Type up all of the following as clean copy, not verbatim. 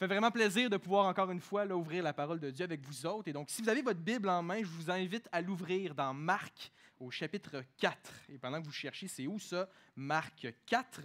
Ça fait vraiment plaisir de pouvoir encore une fois là, ouvrir la parole de Dieu avec vous autres. Et donc, si vous avez votre Bible en main, je vous invite à l'ouvrir dans Marc au chapitre 4. Et pendant que vous cherchez, c'est où ça? Marc 4.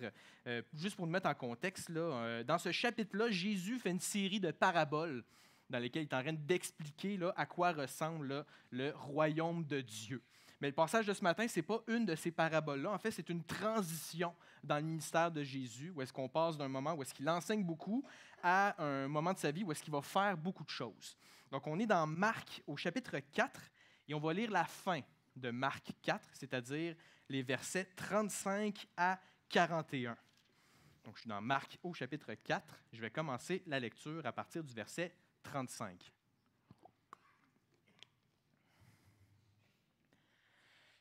Juste pour nous mettre en contexte, là, dans ce chapitre-là, Jésus fait une série de paraboles dans lesquelles il est en train d'expliquer là, à quoi ressemble là, le royaume de Dieu. Mais le passage de ce matin, ce n'est pas une de ces paraboles-là. En fait, c'est une transition dans le ministère de Jésus, où est-ce qu'on passe d'un moment où est-ce qu'il enseigne beaucoup à un moment de sa vie où est-ce qu'il va faire beaucoup de choses. Donc, on est dans Marc au chapitre 4 et on va lire la fin de Marc 4, c'est-à-dire les versets 35 à 41. Donc, je suis dans Marc au chapitre 4. Je vais commencer la lecture à partir du verset 35.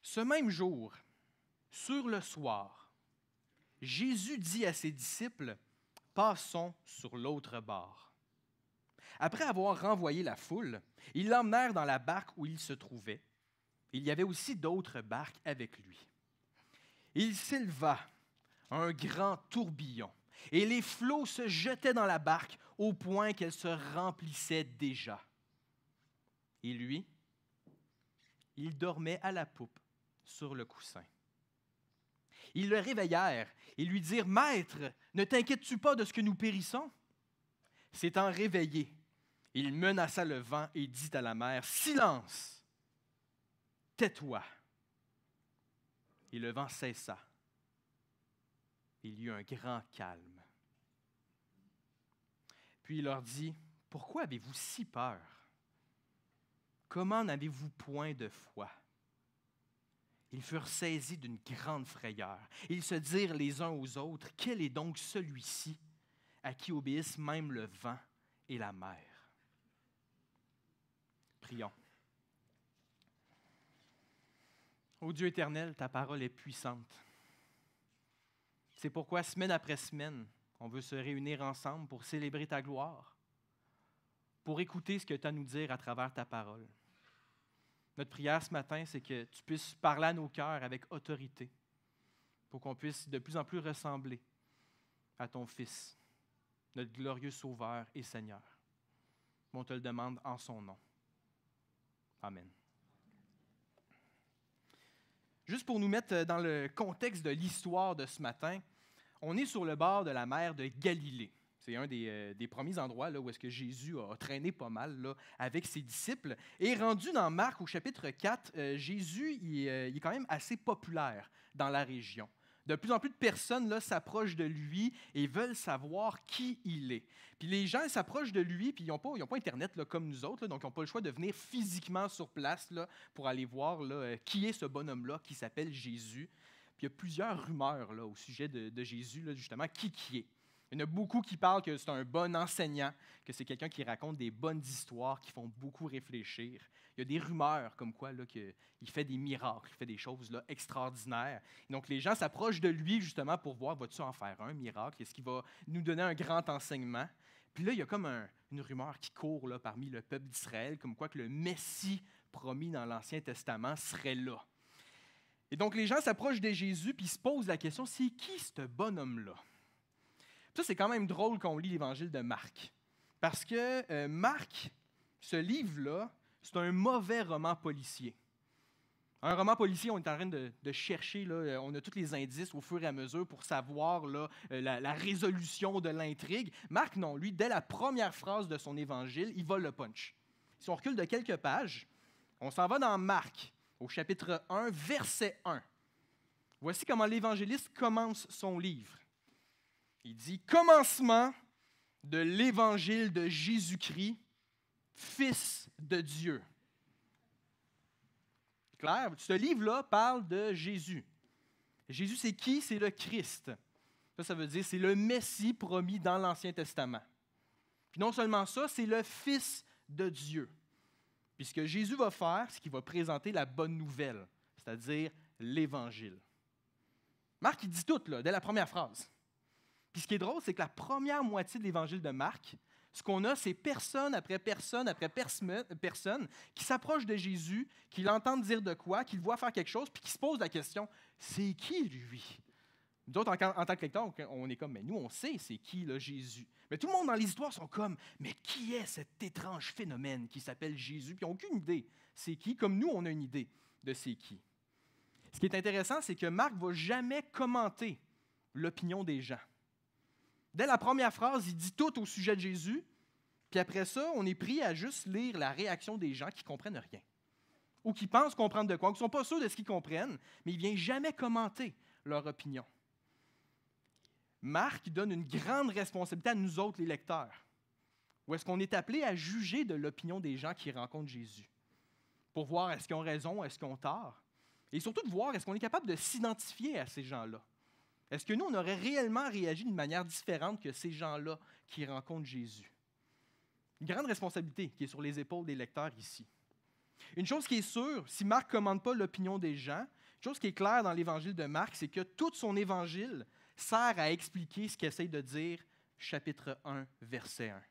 Ce même jour, sur le soir, Jésus dit à ses disciples, « Passons sur l'autre bord. » Après avoir renvoyé la foule, ils l'emmenèrent dans la barque où il se trouvait. Il y avait aussi d'autres barques avec lui. Il s'éleva un grand tourbillon, et les flots se jetaient dans la barque au point qu'elle se remplissait déjà. Et lui, il dormait à la poupe sur le coussin. Ils le réveillèrent et lui dirent, « Maître, ne t'inquiètes-tu pas de ce que nous périssons? » S'étant réveillé, il menaça le vent et dit à la mer, « Silence! Tais-toi! » Et le vent cessa. Il y eut un grand calme. Puis il leur dit, « Pourquoi avez-vous si peur? Comment n'avez-vous point de foi? » Ils furent saisis d'une grande frayeur. Ils se dirent les uns aux autres, « Quel est donc celui-ci à qui obéissent même le vent et la mer? » Prions. Ô Dieu éternel, ta parole est puissante. C'est pourquoi, semaine après semaine, on veut se réunir ensemble pour célébrer ta gloire, pour écouter ce que tu as à nous dire à travers ta parole. Notre prière ce matin, c'est que tu puisses parler à nos cœurs avec autorité pour qu'on puisse de plus en plus ressembler à ton Fils, notre glorieux Sauveur et Seigneur. On te le demande en son nom. Amen. Juste pour nous mettre dans le contexte de l'histoire de ce matin, on est sur le bord de la mer de Galilée. C'est un des premiers endroits là, où est-ce que Jésus a traîné pas mal là, avec ses disciples. Et rendu dans Marc au chapitre 4, Jésus il est quand même assez populaire dans la région. De plus en plus de personnes là, s'approchent de lui et veulent savoir qui il est. Puis les gens s'approchent de lui, puis ils n'ont pas Internet là, comme nous autres, là, donc ils n'ont pas le choix de venir physiquement sur place là, pour aller voir là, qui est ce bonhomme-là qui s'appelle Jésus. Puis il y a plusieurs rumeurs là, au sujet de Jésus, là, justement, qui est. Il y en a beaucoup qui parlent que c'est un bon enseignant, que c'est quelqu'un qui raconte des bonnes histoires qui font beaucoup réfléchir. Il y a des rumeurs comme quoi là, qu'il fait des miracles, il fait des choses là, extraordinaires. Et donc les gens s'approchent de lui justement pour voir, va-tu en faire un miracle? Est-ce qu'il va nous donner un grand enseignement? Puis là, il y a comme une rumeur qui court là, parmi le peuple d'Israël, comme quoi que le Messie promis dans l'Ancien Testament serait là. Et donc les gens s'approchent de Jésus puis ils se posent la question, c'est qui ce bonhomme-là? Ça, c'est quand même drôle quand on lit l'Évangile de Marc. Parce que Marc, ce livre-là, c'est un mauvais roman policier. Un roman policier, on est en train de chercher, là, on a tous les indices au fur et à mesure pour savoir là, la résolution de l'intrigue. Marc, non, lui, dès la première phrase de son Évangile, il vole le punch. Si on recule de quelques pages, on s'en va dans Marc, au chapitre 1, verset 1. Voici comment l'évangéliste commence son livre. Il dit « Commencement de l'évangile de Jésus-Christ, Fils de Dieu. » Clair? Ce livre-là parle de Jésus. Jésus, c'est qui? C'est le Christ. Ça veut dire c'est le Messie promis dans l'Ancien Testament. Puis non seulement ça, c'est le Fils de Dieu. Puis ce que Jésus va faire, c'est qu'il va présenter la bonne nouvelle, c'est-à-dire l'Évangile. Marc, il dit tout, là, dès la première phrase. Puis ce qui est drôle, c'est que la première moitié de l'Évangile de Marc, ce qu'on a, c'est personne après personne après personne qui s'approche de Jésus, qui l'entendent dire de quoi, qui le voit faire quelque chose, puis qui se pose la question, c'est qui lui? Nous autres, en tant que lecteurs, on est comme, mais nous, on sait c'est qui là, Jésus. Mais tout le monde dans les histoires sont comme, mais qui est cet étrange phénomène qui s'appelle Jésus? Puis ils n'ont aucune idée c'est qui, comme nous, on a une idée de c'est qui. Ce qui est intéressant, c'est que Marc ne va jamais commenter l'opinion des gens. Dès la première phrase, il dit tout au sujet de Jésus, puis après ça, on est pris à juste lire la réaction des gens qui ne comprennent rien, ou qui pensent comprendre de quoi, ou qui ne sont pas sûrs de ce qu'ils comprennent, mais il ne vient jamais commenter leur opinion. Marc donne une grande responsabilité à nous autres, les lecteurs, où est-ce qu'on est appelé à juger de l'opinion des gens qui rencontrent Jésus, pour voir est-ce qu'ils ont raison, est-ce qu'ils ont tort, et surtout de voir est-ce qu'on est capable de s'identifier à ces gens-là. Est-ce que nous, on aurait réellement réagi d'une manière différente que ces gens-là qui rencontrent Jésus? Une grande responsabilité qui est sur les épaules des lecteurs ici. Une chose qui est sûre, si Marc ne commande pas l'opinion des gens, une chose qui est claire dans l'évangile de Marc, c'est que tout son évangile sert à expliquer ce qu'il essaye de dire, chapitre 1, verset 1.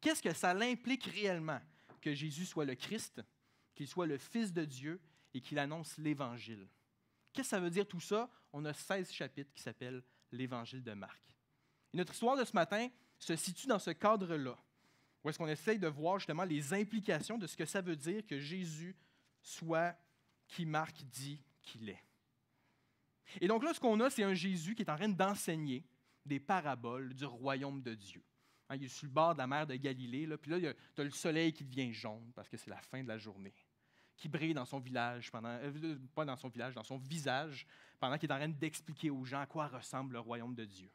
Qu'est-ce que ça l'implique réellement que Jésus soit le Christ, qu'il soit le Fils de Dieu et qu'il annonce l'Évangile? Qu'est-ce que ça veut dire tout ça? On a 16 chapitres qui s'appellent l'Évangile de Marc. Et notre histoire de ce matin se situe dans ce cadre-là, où est-ce qu'on essaye de voir justement les implications de ce que ça veut dire que Jésus soit qui Marc dit qu'il est. Et donc là, ce qu'on a, c'est un Jésus qui est en train d'enseigner des paraboles du royaume de Dieu. Il est sur le bord de la mer de Galilée, là, puis là, tu as le soleil qui devient jaune parce que c'est la fin de la journée, qui brille dans son village, pas dans son village, dans son visage, pendant qu'il est en train d'expliquer aux gens à quoi ressemble le royaume de Dieu.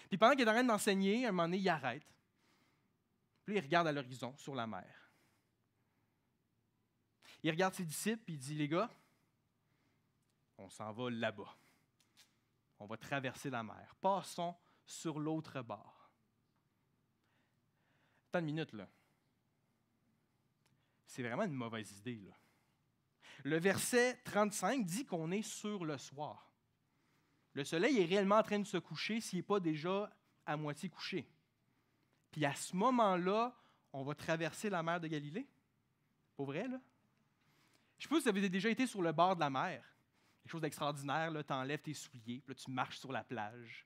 Puis pendant qu'il est en train d'enseigner, à un moment donné, il arrête. Puis il regarde à l'horizon, sur la mer. Il regarde ses disciples, puis il dit, les gars, on s'en va là-bas. On va traverser la mer. Passons sur l'autre bord. Attends une minute, là. C'est vraiment une mauvaise idée, là. Le verset 35 dit qu'on est sur le soir. Le soleil est réellement en train de se coucher s'il n'est pas déjà à moitié couché. Puis à ce moment-là, on va traverser la mer de Galilée. Pour vrai, là? Je ne sais pas si vous avez déjà été sur le bord de la mer. Quelque chose d'extraordinaire, tu enlèves tes souliers, puis là, tu marches sur la plage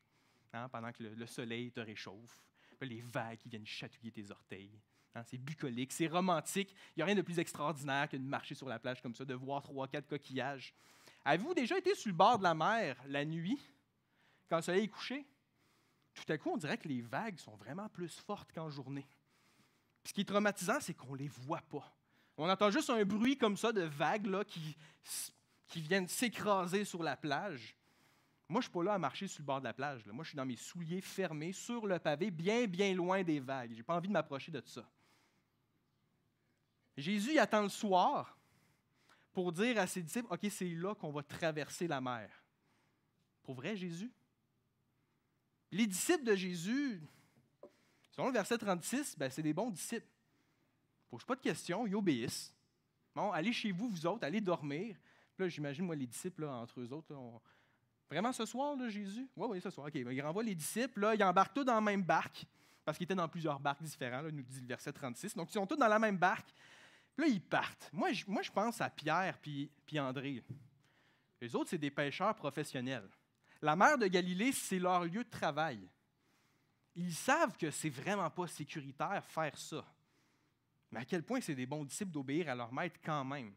pendant que le soleil te réchauffe. Puis les vagues qui viennent chatouiller tes orteils. C'est bucolique, c'est romantique. Il n'y a rien de plus extraordinaire que de marcher sur la plage comme ça, de voir 3-4 coquillages. Avez-vous déjà été sur le bord de la mer la nuit, quand le soleil est couché? Tout à coup, on dirait que les vagues sont vraiment plus fortes qu'en journée. Puis ce qui est traumatisant, c'est qu'on ne les voit pas. On entend juste un bruit comme ça de vagues là, qui viennent s'écraser sur la plage. Moi, je ne suis pas là à marcher sur le bord de la plage. Là. Moi, je suis dans mes souliers fermés sur le pavé, bien, bien loin des vagues. Je n'ai pas envie de m'approcher de ça. Jésus il attend le soir pour dire à ses disciples, OK, c'est là qu'on va traverser la mer. Pour vrai, Jésus? Les disciples de Jésus, selon le verset 36, c'est des bons disciples. Il ne pose pas de questions, ils obéissent. Bon, allez chez vous, vous autres, allez dormir. Puis là, j'imagine, moi, les disciples, là, entre eux autres, là, vraiment ce soir, là, Jésus? Oui, ce soir. OK, il renvoie les disciples, là, ils embarquent tous dans la même barque, parce qu'ils étaient dans plusieurs barques différentes, là, nous dit le verset 36. Donc, ils sont tous dans la même barque. Puis là, ils partent. Moi, je pense à Pierre puis André. Les autres, c'est des pêcheurs professionnels. La mer de Galilée, c'est leur lieu de travail. Ils savent que c'est vraiment pas sécuritaire faire ça. Mais à quel point c'est des bons disciples d'obéir à leur maître quand même.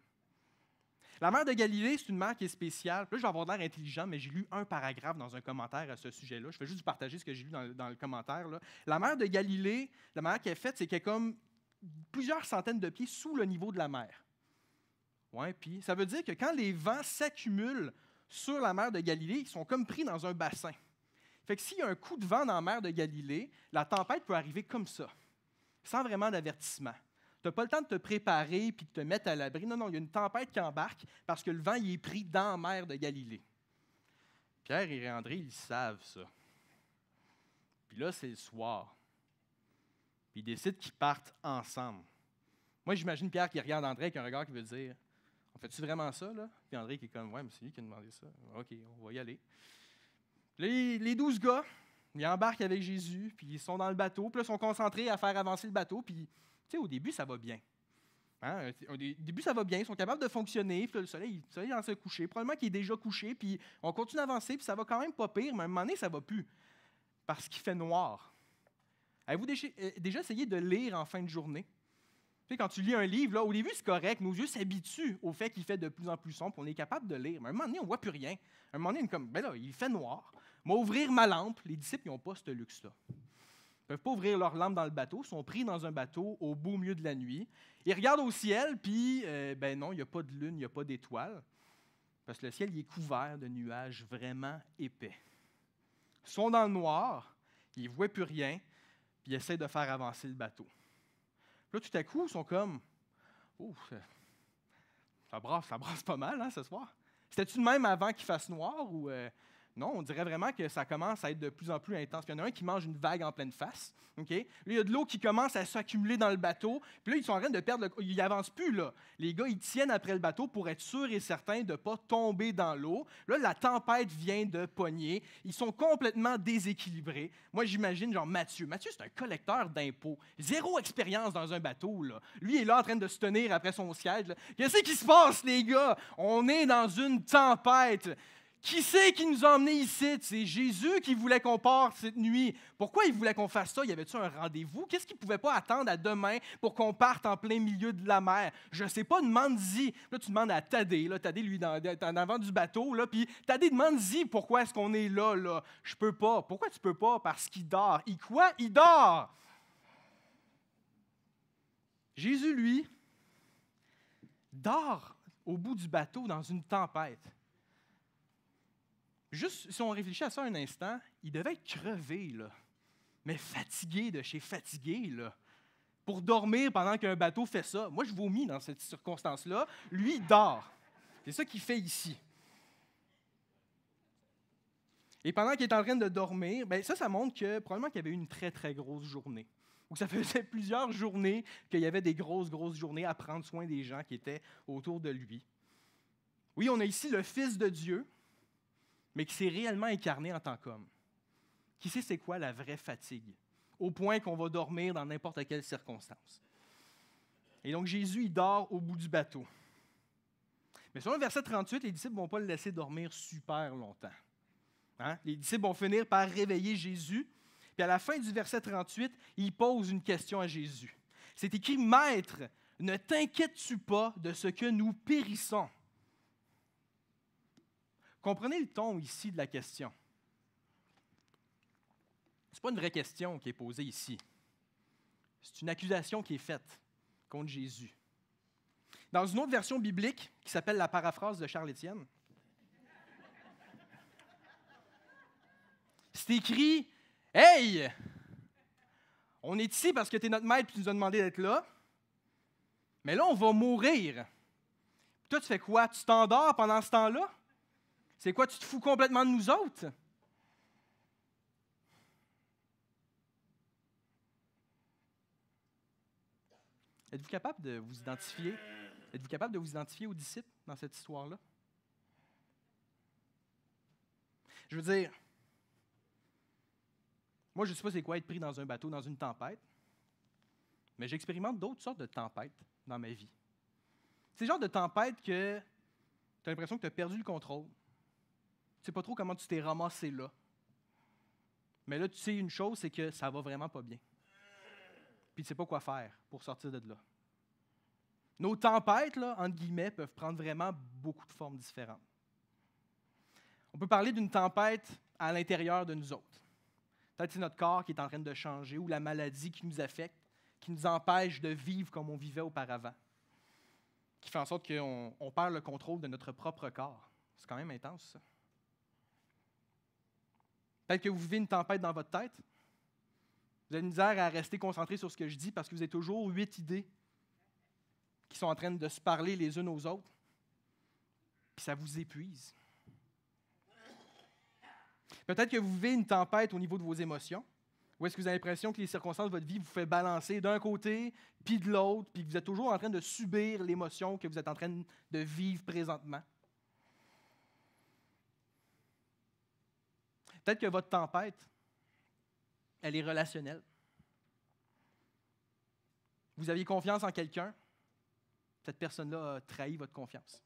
La mer de Galilée, c'est une mer qui est spéciale. Là, je vais avoir l'air intelligent, mais j'ai lu un paragraphe dans un commentaire à ce sujet-là. Je vais juste vous partager ce que j'ai lu dans le commentaire. Là. La mer de Galilée, la manière qu'elle est faite, c'est qu'elle est comme plusieurs centaines de pieds sous le niveau de la mer. Ouais, puis ça veut dire que quand les vents s'accumulent sur la mer de Galilée, ils sont comme pris dans un bassin. Fait que s'il y a un coup de vent dans la mer de Galilée, la tempête peut arriver comme ça, sans vraiment d'avertissement. Tu n'as pas le temps de te préparer et de te mettre à l'abri. Non, il y a une tempête qui embarque parce que le vent il est pris dans la mer de Galilée. Pierre et André, ils savent ça. Puis là, c'est le soir. Puis ils décident qu'ils partent ensemble. Moi, j'imagine Pierre qui regarde André avec un regard qui veut dire « On fait-tu vraiment ça, là? » Puis André qui est comme « Ouais, mais c'est lui qui a demandé ça. OK, on va y aller. » Les 12 gars, ils embarquent avec Jésus, puis ils sont dans le bateau, puis là, ils sont concentrés à faire avancer le bateau, puis au début, ça va bien. Au début, ça va bien, ils sont capables de fonctionner, puis là, le soleil est en train de se coucher. Probablement qu'il est déjà couché, puis on continue d'avancer, puis ça va quand même pas pire, mais à un moment donné, ça va plus. Parce qu'il fait noir. Avez-vous déjà essayé de lire en fin de journée? Tu sais, quand tu lis un livre, là, au début, c'est correct. Nos yeux s'habituent au fait qu'il fait de plus en plus sombre, puis on est capable de lire. Mais à un moment donné, on ne voit plus rien. À un moment donné, on est comme, ben là, il fait noir. Moi, ouvrir ma lampe, les disciples n'ont pas ce luxe-là. Ils ne peuvent pas ouvrir leur lampe dans le bateau. Ils sont pris dans un bateau au beau milieu de la nuit. Ils regardent au ciel, puis, ben non, il n'y a pas de lune, il n'y a pas d'étoiles. Parce que le ciel il est couvert de nuages vraiment épais. Ils sont dans le noir, ils ne voient plus rien, puis ils essaient de faire avancer le bateau. Puis là, tout à coup, ils sont comme « Oh, ça brasse pas mal hein, ce soir. » C'était-tu de même avant qu'il fasse noir ou non, on dirait vraiment que ça commence à être de plus en plus intense. Puis il y en a un qui mange une vague en pleine face. Okay? Là, il y a de l'eau qui commence à s'accumuler dans le bateau. Puis là, ils sont en train de perdre Ils n'avancent plus, là. Les gars, ils tiennent après le bateau pour être sûrs et certains de ne pas tomber dans l'eau. Là, la tempête vient de pogner. Ils sont complètement déséquilibrés. Moi, j'imagine, genre Mathieu. Mathieu, c'est un collecteur d'impôts. Zéro expérience dans un bateau, là. Lui, il est là en train de se tenir après son siège. Là. Qu'est-ce qui se passe, les gars? On est dans une tempête. Qui c'est qui nous a emmenés ici? C'est Jésus qui voulait qu'on parte cette nuit. Pourquoi il voulait qu'on fasse ça? Y avait-tu un rendez-vous? Qu'est-ce qu'il ne pouvait pas attendre à demain pour qu'on parte en plein milieu de la mer? Je ne sais pas, demande-y. Là, tu demandes à Thaddée. Là, Thaddée, lui, en avant du bateau. Là, puis Thaddée, demande-y pourquoi est-ce qu'on est là, là. Je peux pas. Pourquoi tu peux pas? Parce qu'il dort. Il quoi? Il dort. Jésus, lui, dort au bout du bateau dans une tempête. Juste si on réfléchit à ça un instant, il devait être crevé, là, mais fatigué de chez fatigué, là, pour dormir pendant qu'un bateau fait ça. Moi, je vomis dans cette circonstance-là. Lui, il dort. C'est ça qu'il fait ici. Et pendant qu'il est en train de dormir, bien, ça montre que probablement qu'il y avait eu une très, très grosse journée. Ou que ça faisait plusieurs journées qu'il y avait des grosses journées à prendre soin des gens qui étaient autour de lui. Oui, on a ici le Fils de Dieu, mais qui s'est réellement incarné en tant qu'homme. Qui sait c'est quoi la vraie fatigue, au point qu'on va dormir dans n'importe quelle circonstance. Et donc Jésus, il dort au bout du bateau. Mais selon le verset 38, les disciples ne vont pas le laisser dormir super longtemps. Hein? Les disciples vont finir par réveiller Jésus, puis à la fin du verset 38, ils posent une question à Jésus. C'est écrit « Maître, ne t'inquiètes-tu pas de ce que nous périssons? » Comprenez le ton ici de la question. Ce n'est pas une vraie question qui est posée ici. C'est une accusation qui est faite contre Jésus. Dans une autre version biblique, qui s'appelle la paraphrase de Charles Étienne, c'est écrit « Hey! On est ici parce que tu es notre maître et tu nous as demandé d'être là, mais là, on va mourir. Puis toi, tu fais quoi? Tu t'endors pendant ce temps-là? C'est quoi, tu te fous complètement de nous autres? » Êtes-vous capable de vous identifier? Êtes-vous capable de vous identifier aux disciples dans cette histoire-là? Je veux dire, moi, je ne sais pas c'est quoi être pris dans un bateau, dans une tempête, mais j'expérimente d'autres sortes de tempêtes dans ma vie. C'est le genre de tempête que tu as l'impression que tu as perdu le contrôle. Tu ne sais pas trop comment tu t'es ramassé là. Mais là, tu sais une chose, c'est que ça va vraiment pas bien. Puis tu ne sais pas quoi faire pour sortir de là. Nos tempêtes, là, entre guillemets, peuvent prendre vraiment beaucoup de formes différentes. On peut parler d'une tempête à l'intérieur de nous autres. Peut-être que c'est notre corps qui est en train de changer ou la maladie qui nous affecte, qui nous empêche de vivre comme on vivait auparavant, qui fait en sorte qu'on perd le contrôle de notre propre corps. C'est quand même intense, ça. Peut-être que vous vivez une tempête dans votre tête. Vous avez une misère à rester concentré sur ce que je dis parce que vous avez toujours 8 idées qui sont en train de se parler les unes aux autres. Puis ça vous épuise. Peut-être que vous vivez une tempête au niveau de vos émotions. Ou est-ce que vous avez l'impression que les circonstances de votre vie vous font balancer d'un côté puis de l'autre, puis que vous êtes toujours en train de subir l'émotion que vous êtes en train de vivre présentement? Peut-être que votre tempête, elle est relationnelle. Vous aviez confiance en quelqu'un, cette personne-là a trahi votre confiance.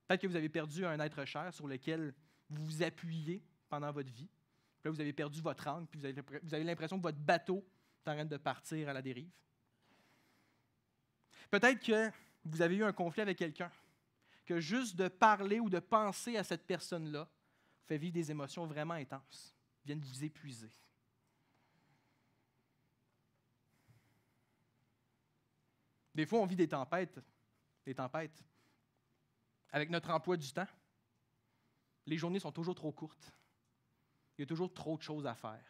Peut-être que vous avez perdu un être cher sur lequel vous vous appuyez pendant votre vie. Puis Puis là, vous avez perdu votre ancre, puis vous avez l'impression que votre bateau est en train de partir à la dérive. Peut-être que vous avez eu un conflit avec quelqu'un, que juste de parler ou de penser à cette personne-là vous fait vivre des émotions vraiment intenses, viennent vous épuiser. Des fois, on vit des tempêtes. Avec notre emploi du temps, les journées sont toujours trop courtes. Il y a toujours trop de choses à faire.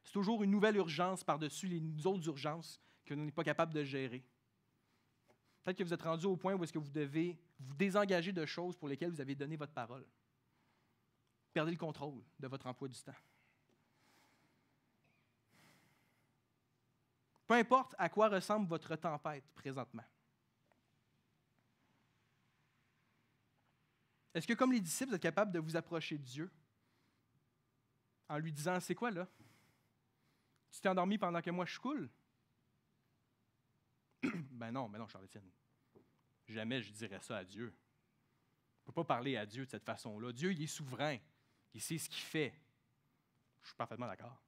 C'est toujours une nouvelle urgence par-dessus les autres urgences que l'on n'est pas capable de gérer. Peut-être que vous êtes rendu au point où est-ce que vous devez vous désengager de choses pour lesquelles vous avez donné votre parole. Perdez le contrôle de votre emploi du temps. Peu importe à quoi ressemble votre tempête présentement. Est-ce que, comme les disciples, vous êtes capable de vous approcher de Dieu en lui disant, c'est quoi là? Tu t'es endormi pendant que moi je coule? Ben non, Charles-Étienne. Jamais je dirais ça à Dieu. On ne peut pas parler à Dieu de cette façon-là. Dieu, il est souverain. Il sait ce qu'il fait. Je suis parfaitement d'accord.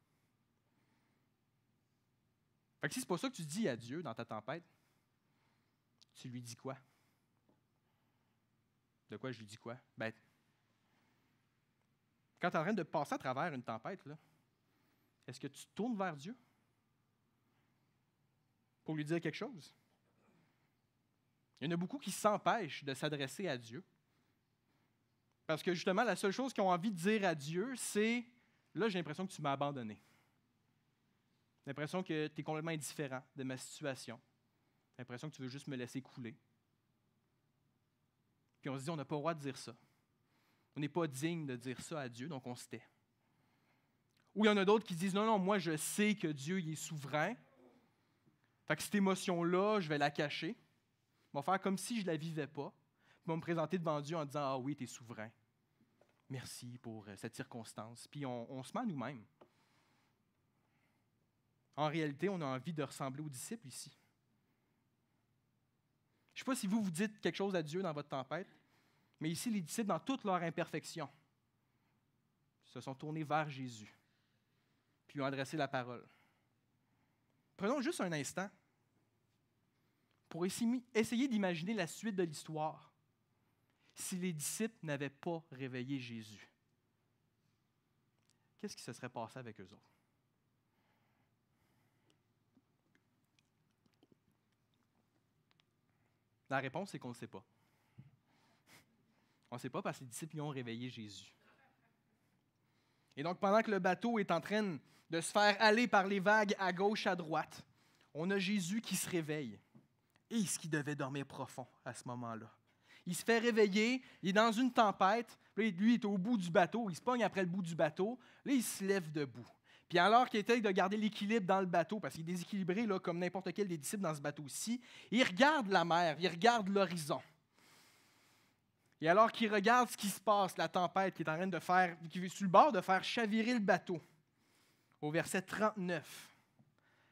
Fait que si ce n'est pas ça que tu dis à Dieu dans ta tempête, tu lui dis quoi? De quoi je lui dis quoi? Ben, quand tu es en train de passer à travers une tempête, là, est-ce que tu te tournes vers Dieu pour lui dire quelque chose? Il y en a beaucoup qui s'empêchent de s'adresser à Dieu. Parce que justement, la seule chose qu'ils ont envie de dire à Dieu, c'est « Là, j'ai l'impression que tu m'as abandonné. J'ai l'impression que tu es complètement indifférent de ma situation. J'ai l'impression que tu veux juste me laisser couler. » Puis on se dit, on n'a pas le droit de dire ça. On n'est pas digne de dire ça à Dieu, donc on se tait. Ou il y en a d'autres qui disent, non, moi je sais que Dieu il est souverain. Fait que cette émotion-là, je vais la cacher. Je vais faire comme si je ne la vivais pas. Puis je vais me présenter devant Dieu en disant, ah oui, tu es souverain. Merci pour cette circonstance. Puis on se ment nous-mêmes. En réalité, on a envie de ressembler aux disciples ici. Je ne sais pas si vous dites quelque chose à Dieu dans votre tempête, mais ici, les disciples, dans toute leur imperfection, se sont tournés vers Jésus, puis lui ont adressé la parole. Prenons juste un instant pour essayer d'imaginer la suite de l'histoire si les disciples n'avaient pas réveillé Jésus. Qu'est-ce qui se serait passé avec eux autres? La réponse, c'est qu'on ne le sait pas. On ne sait pas parce que les disciples y ont réveillé Jésus. Et donc, pendant que le bateau est en train de se faire aller par les vagues à gauche, à droite, on a Jésus qui se réveille. Et ce qui devait dormir profond à ce moment-là. Il se fait réveiller, il est dans une tempête, lui, il est au bout du bateau, il se pogne après le bout du bateau, là, il se lève debout. Puis alors qu'il essaye de garder l'équilibre dans le bateau, parce qu'il est déséquilibré là, comme n'importe quel des disciples dans ce bateau-ci, il regarde la mer, il regarde l'horizon. Et alors qu'il regarde ce qui se passe, la tempête qui est en train de faire, qui est sur le bord de faire chavirer le bateau, au verset 39,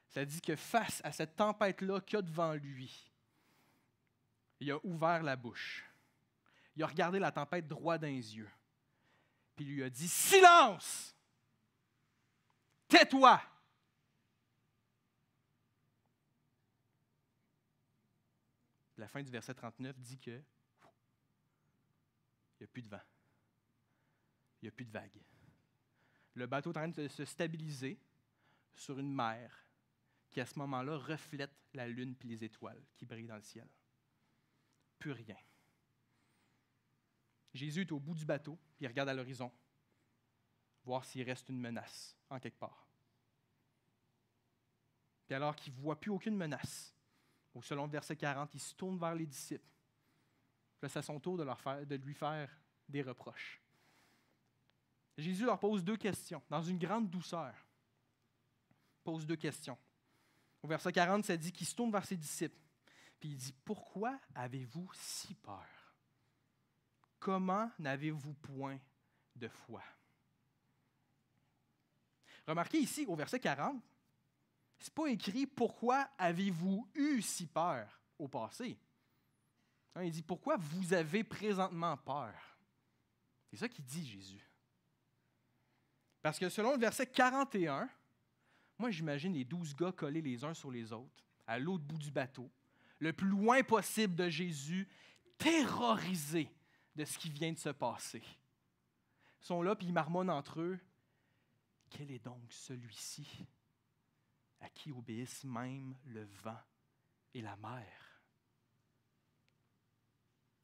ça dit que face à cette tempête-là qu'il y a devant lui, il a ouvert la bouche. Il a regardé la tempête droit dans les yeux. Puis il lui a dit « Silence! Tais-toi! » La fin du verset 39 dit que il n'y a plus de vent. Il n'y a plus de vagues. Le bateau est en train de se stabiliser sur une mer qui, à ce moment-là, reflète la lune et les étoiles qui brillent dans le ciel. Plus rien. Jésus est au bout du bateau, puis il regarde à l'horizon, voir s'il reste une menace en quelque part. Puis alors qu'il ne voit plus aucune menace, au selon verset 40, il se tourne vers les disciples. Là, c'est à son tour de lui faire des reproches. Jésus leur pose deux questions, dans une grande douceur. Il pose deux questions. Au verset 40, ça dit qu'il se tourne vers ses disciples. Puis il dit, « Pourquoi avez-vous si peur? Comment n'avez-vous point de foi? » Remarquez ici, au verset 40, ce n'est pas écrit « Pourquoi avez-vous eu si peur » au passé. Non, il dit « Pourquoi vous avez présentement peur? » C'est ça qu'il dit, Jésus. Parce que selon le verset 41, moi j'imagine les 12 gars collés les uns sur les autres, à l'autre bout du bateau, le plus loin possible de Jésus, terrorisés de ce qui vient de se passer. Ils sont là, puis ils marmonnent entre eux. Quel est donc celui-ci à qui obéissent même le vent et la mer?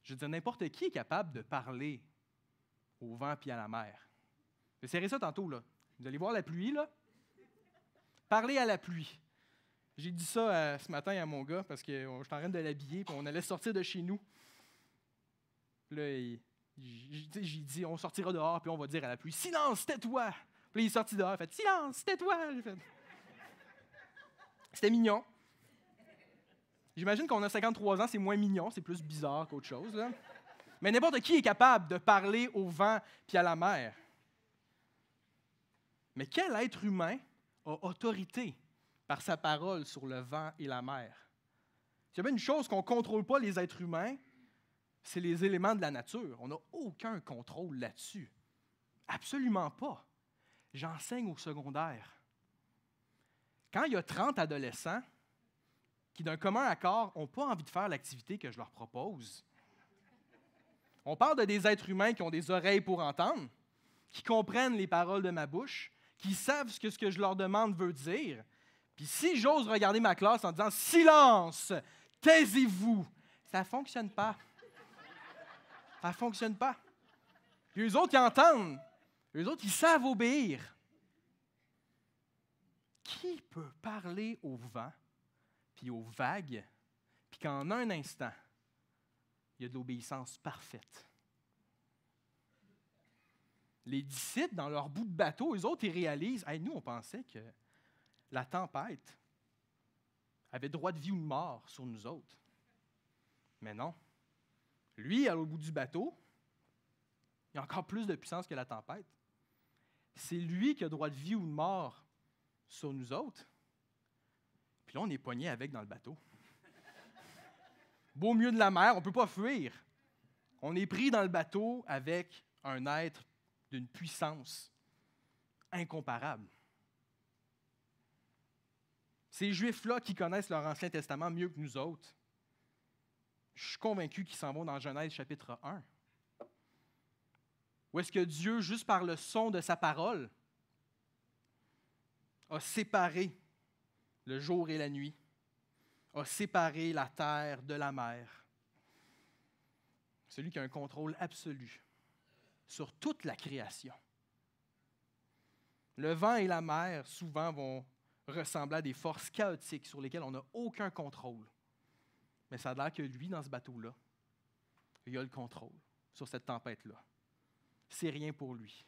Je veux dire, n'importe qui est capable de parler au vent et à la mer. J'essaierai ça tantôt, là. Vous allez voir la pluie, là. Parler à la pluie. J'ai dit ça ce matin à mon gars parce que j'étais en train de l'habiller, puis on allait sortir de chez nous. Là, j'ai dit, on sortira dehors, puis on va dire à la pluie, « Silence, tais-toi! » Puis là, il est sorti dehors, il a fait, « Silence, tais-toi! » C'était mignon. J'imagine qu'on a 53 ans, c'est moins mignon, c'est plus bizarre qu'autre chose, là. Mais n'importe qui est capable de parler au vent puis à la mer. Mais quel être humain a autorité par sa parole sur le vent et la mer? S'il y a bien une chose qu'on ne contrôle pas, les êtres humains, c'est les éléments de la nature. On n'a aucun contrôle là-dessus. Absolument pas. J'enseigne au secondaire. Quand il y a 30 adolescents qui, d'un commun accord, n'ont pas envie de faire l'activité que je leur propose, on parle de des êtres humains qui ont des oreilles pour entendre, qui comprennent les paroles de ma bouche, qui savent ce que je leur demande veut dire. Puis si j'ose regarder ma classe en disant « Silence! Taisez-vous! » ça ne fonctionne pas. Ça ne fonctionne pas. Puis eux autres, ils entendent. Eux autres, ils savent obéir. Qui peut parler au vent, puis aux vagues, puis qu'en un instant, il y a de l'obéissance parfaite? Les disciples, dans leur bout de bateau, eux autres, ils réalisent, hey, nous, on pensait que la tempête avait droit de vie ou de mort sur nous autres. Mais non. Lui, à l'autre bout du bateau, il a encore plus de puissance que la tempête. C'est lui qui a droit de vie ou de mort sur nous autres. Puis là, on est poigné avec dans le bateau. Beau milieu de la mer, on ne peut pas fuir. On est pris dans le bateau avec un être d'une puissance incomparable. Ces Juifs-là qui connaissent leur Ancien Testament mieux que nous autres, je suis convaincu qu'ils s'en vont dans Genèse chapitre 1. Où est-ce que Dieu, juste par le son de sa parole, a séparé le jour et la nuit, a séparé la terre de la mer. Celui qui a un contrôle absolu sur toute la création. Le vent et la mer, souvent, vont ressembler à des forces chaotiques sur lesquelles on n'a aucun contrôle. Mais ça a l'air que lui, dans ce bateau-là, il a le contrôle sur cette tempête-là. C'est rien pour lui.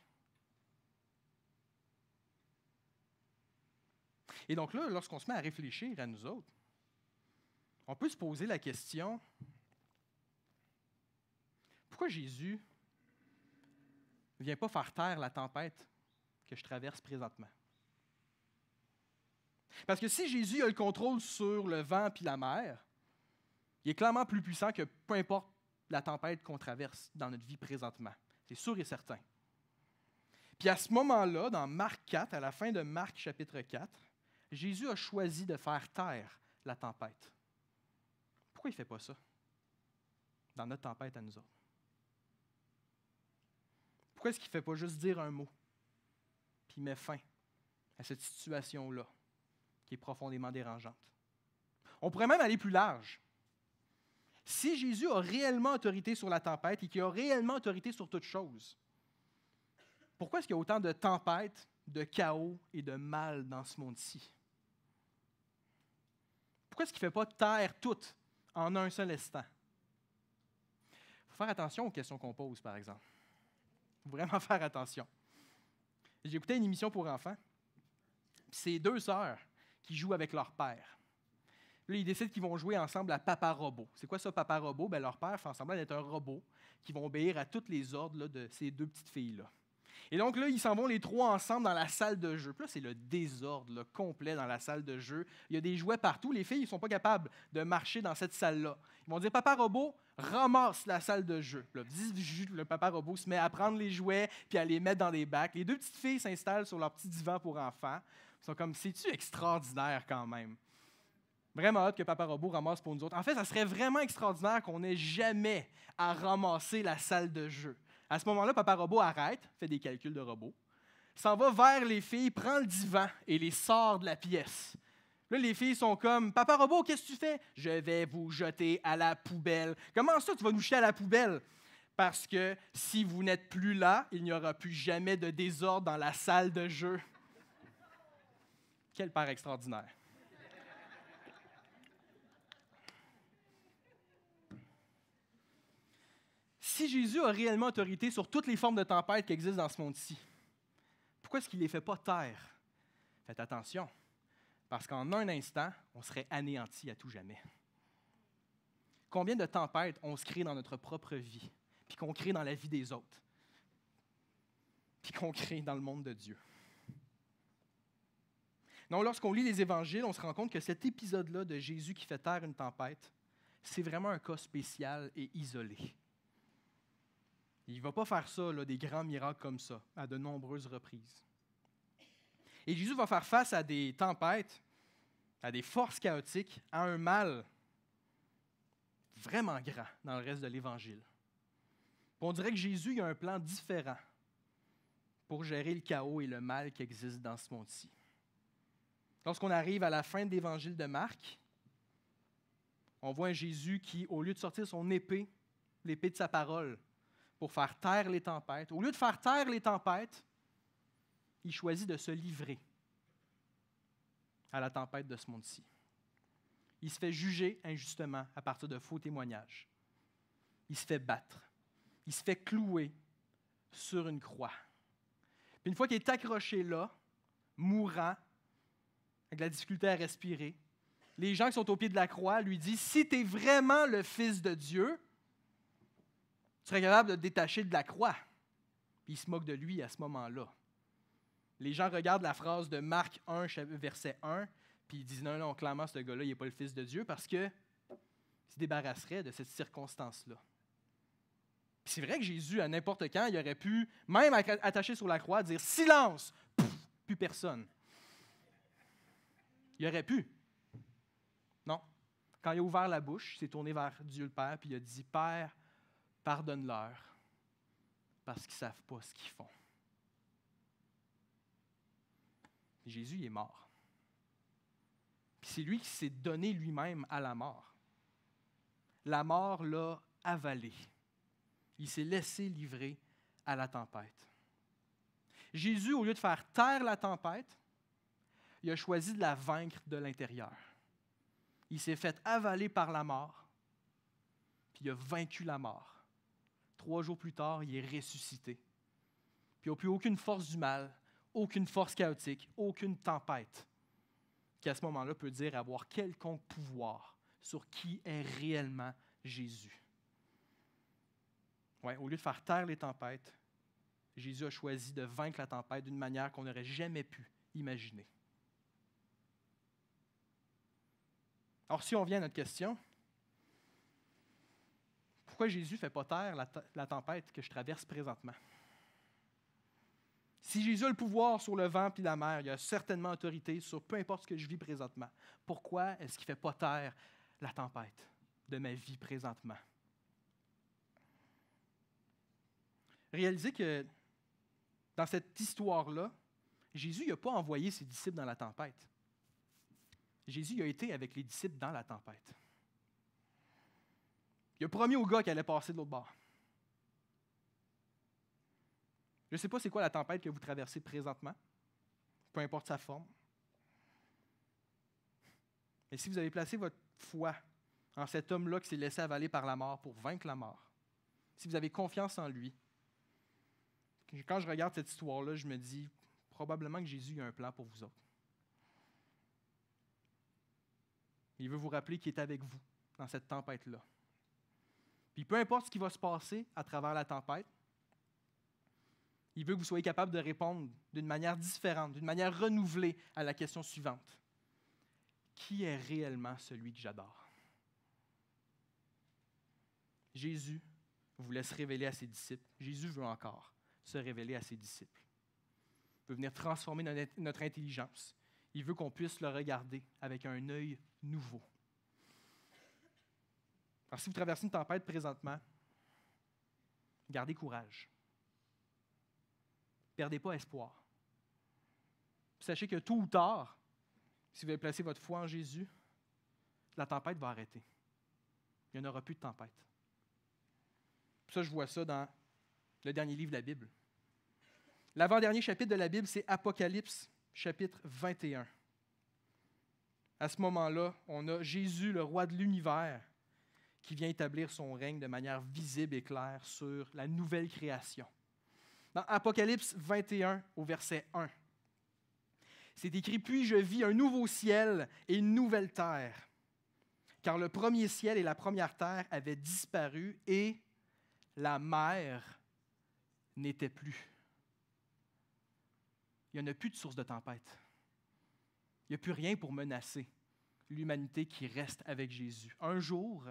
Et donc là, lorsqu'on se met à réfléchir à nous autres, on peut se poser la question, pourquoi Jésus ne vient pas faire taire la tempête que je traverse présentement? Parce que si Jésus a le contrôle sur le vent et la mer, il est clairement plus puissant que peu importe la tempête qu'on traverse dans notre vie présentement. C'est sûr et certain. Puis à ce moment-là, dans Marc 4, à la fin de Marc chapitre 4, Jésus a choisi de faire taire la tempête. Pourquoi il ne fait pas ça dans notre tempête à nous autres? Pourquoi est-ce qu'il ne fait pas juste dire un mot, puis il met fin à cette situation-là qui est profondément dérangeante? On pourrait même aller plus large. Si Jésus a réellement autorité sur la tempête et qu'il a réellement autorité sur toute chose, pourquoi est-ce qu'il y a autant de tempêtes, de chaos et de mal dans ce monde-ci? Pourquoi est-ce qu'il ne fait pas taire tout en un seul instant? Il faut faire attention aux questions qu'on pose, par exemple. Il faut vraiment faire attention. J'ai écouté une émission pour enfants. C'est 2 sœurs qui jouent avec leur père. Là, ils décident qu'ils vont jouer ensemble à Papa Robot. C'est quoi ça, Papa Robot? Bien, leur père fait semblant d'être un robot qui va obéir à tous les ordres là, de ces 2 petites filles-là. Et donc là, ils s'en vont les trois ensemble dans la salle de jeu. Puis là, c'est le désordre le complet dans la salle de jeu. Il y a des jouets partout. Les filles, ils ne sont pas capables de marcher dans cette salle-là. Ils vont dire, Papa Robot, ramasse la salle de jeu. Puis là, le Papa Robot se met à prendre les jouets puis à les mettre dans des bacs. Les deux petites filles s'installent sur leur petit divan pour enfants. Ils sont comme, c'est-tu extraordinaire quand même? Vraiment hâte que Papa Robot ramasse pour nous autres. En fait, ça serait vraiment extraordinaire qu'on n'ait jamais à ramasser la salle de jeu. À ce moment-là, Papa Robot arrête, fait des calculs de robot, s'en va vers les filles, prend le divan et les sort de la pièce. Là, les filles sont comme « Papa Robot, qu'est-ce que tu fais? »« Je vais vous jeter à la poubelle. »« Comment ça, tu vas nous jeter à la poubelle? » Parce que si vous n'êtes plus là, il n'y aura plus jamais de désordre dans la salle de jeu. Quel père extraordinaire. Si Jésus a réellement autorité sur toutes les formes de tempête qui existent dans ce monde-ci, pourquoi est-ce qu'il ne les fait pas taire? Faites attention, parce qu'en un instant, on serait anéanti à tout jamais. Combien de tempêtes on se crée dans notre propre vie, puis qu'on crée dans la vie des autres, puis qu'on crée dans le monde de Dieu? Non, lorsqu'on lit les évangiles, on se rend compte que cet épisode-là de Jésus qui fait taire une tempête, c'est vraiment un cas spécial et isolé. Il ne va pas faire ça, des grands miracles comme ça, à de nombreuses reprises. Et Jésus va faire face à des tempêtes, à des forces chaotiques, à un mal vraiment grand dans le reste de l'Évangile. On dirait que Jésus a un plan différent pour gérer le chaos et le mal qui existe dans ce monde-ci. Lorsqu'on arrive à la fin de l'Évangile de Marc, on voit un Jésus qui, au lieu de sortir son épée, l'épée de sa parole, pour faire taire les tempêtes. Au lieu de faire taire les tempêtes, il choisit de se livrer à la tempête de ce monde-ci. Il se fait juger injustement à partir de faux témoignages. Il se fait battre. Il se fait clouer sur une croix. Puis une fois qu'il est accroché là, mourant, avec la difficulté à respirer, les gens qui sont au pied de la croix lui disent « Si tu es vraiment le Fils de Dieu, tu serais capable de te détacher de la croix. » Puis il se moque de lui à ce moment-là. Les gens regardent la phrase de Marc 1, verset 1, puis ils disent non, clairement, ce gars-là, il n'est pas le Fils de Dieu parce qu'il se débarrasserait de cette circonstance-là. Puis c'est vrai que Jésus, à n'importe quand, il aurait pu, même attaché sur la croix, dire silence, plus personne. Il aurait pu. Non. Quand il a ouvert la bouche, il s'est tourné vers Dieu le Père, puis il a dit Père, pardonne-leur, parce qu'ils ne savent pas ce qu'ils font. Et Jésus, il est mort. Puis c'est lui qui s'est donné lui-même à la mort. La mort l'a avalé. Il s'est laissé livrer à la tempête. Jésus, au lieu de faire taire la tempête, il a choisi de la vaincre de l'intérieur. Il s'est fait avaler par la mort, puis il a vaincu la mort. 3 jours plus tard, il est ressuscité. Puis il n'y a plus aucune force du mal, aucune force chaotique, aucune tempête qui, à ce moment-là, peut dire avoir quelconque pouvoir sur qui est réellement Jésus. Ouais, au lieu de faire taire les tempêtes, Jésus a choisi de vaincre la tempête d'une manière qu'on n'aurait jamais pu imaginer. Alors, si on vient à notre question, pourquoi Jésus ne fait pas taire la tempête que je traverse présentement? Si Jésus a le pouvoir sur le vent et la mer, il a certainement autorité sur peu importe ce que je vis présentement. Pourquoi est-ce qu'il ne fait pas taire la tempête de ma vie présentement? Réalisez que dans cette histoire-là, Jésus n'a pas envoyé ses disciples dans la tempête. Jésus a été avec les disciples dans la tempête. Il a promis au gars qu'il allait passer de l'autre bord. Je ne sais pas c'est quoi la tempête que vous traversez présentement, peu importe sa forme. Mais si vous avez placé votre foi en cet homme-là qui s'est laissé avaler par la mort pour vaincre la mort, si vous avez confiance en lui, quand je regarde cette histoire-là, je me dis probablement que Jésus a un plan pour vous autres. Il veut vous rappeler qu'il est avec vous dans cette tempête-là. Puis peu importe ce qui va se passer à travers la tempête, Il veut que vous soyez capable de répondre d'une manière différente, d'une manière renouvelée à la question suivante. Qui est réellement celui que j'adore? Jésus voulait se révéler à ses disciples. Jésus veut encore se révéler à ses disciples. Il veut venir transformer notre intelligence. Il veut qu'on puisse le regarder avec un œil nouveau. Alors, si vous traversez une tempête présentement, gardez courage. Ne perdez pas espoir. Sachez que tôt ou tard, si vous avez placé votre foi en Jésus, la tempête va arrêter. Il n'y en aura plus de tempête. Ça, je vois ça dans le dernier livre de la Bible. L'avant-dernier chapitre de la Bible, c'est Apocalypse, chapitre 21. À ce moment-là, on a Jésus, le roi de l'univers, qui vient établir son règne de manière visible et claire sur la nouvelle création. Dans Apocalypse 21, au verset 1, c'est écrit « Puis je vis un nouveau ciel et une nouvelle terre, car le premier ciel et la première terre avaient disparu et la mer n'était plus. » Il n'y en a plus de source de tempête. Il n'y a plus rien pour menacer l'humanité qui reste avec Jésus. Un jour,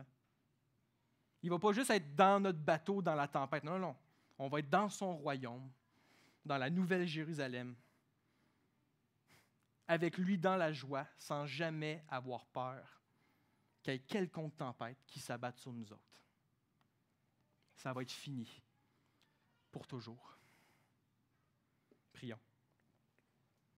il ne va pas juste être dans notre bateau, dans la tempête. Non, non. On va être dans son royaume, dans la nouvelle Jérusalem, avec lui dans la joie, sans jamais avoir peur qu'il y ait quelconque tempête qui s'abatte sur nous autres. Ça va être fini pour toujours.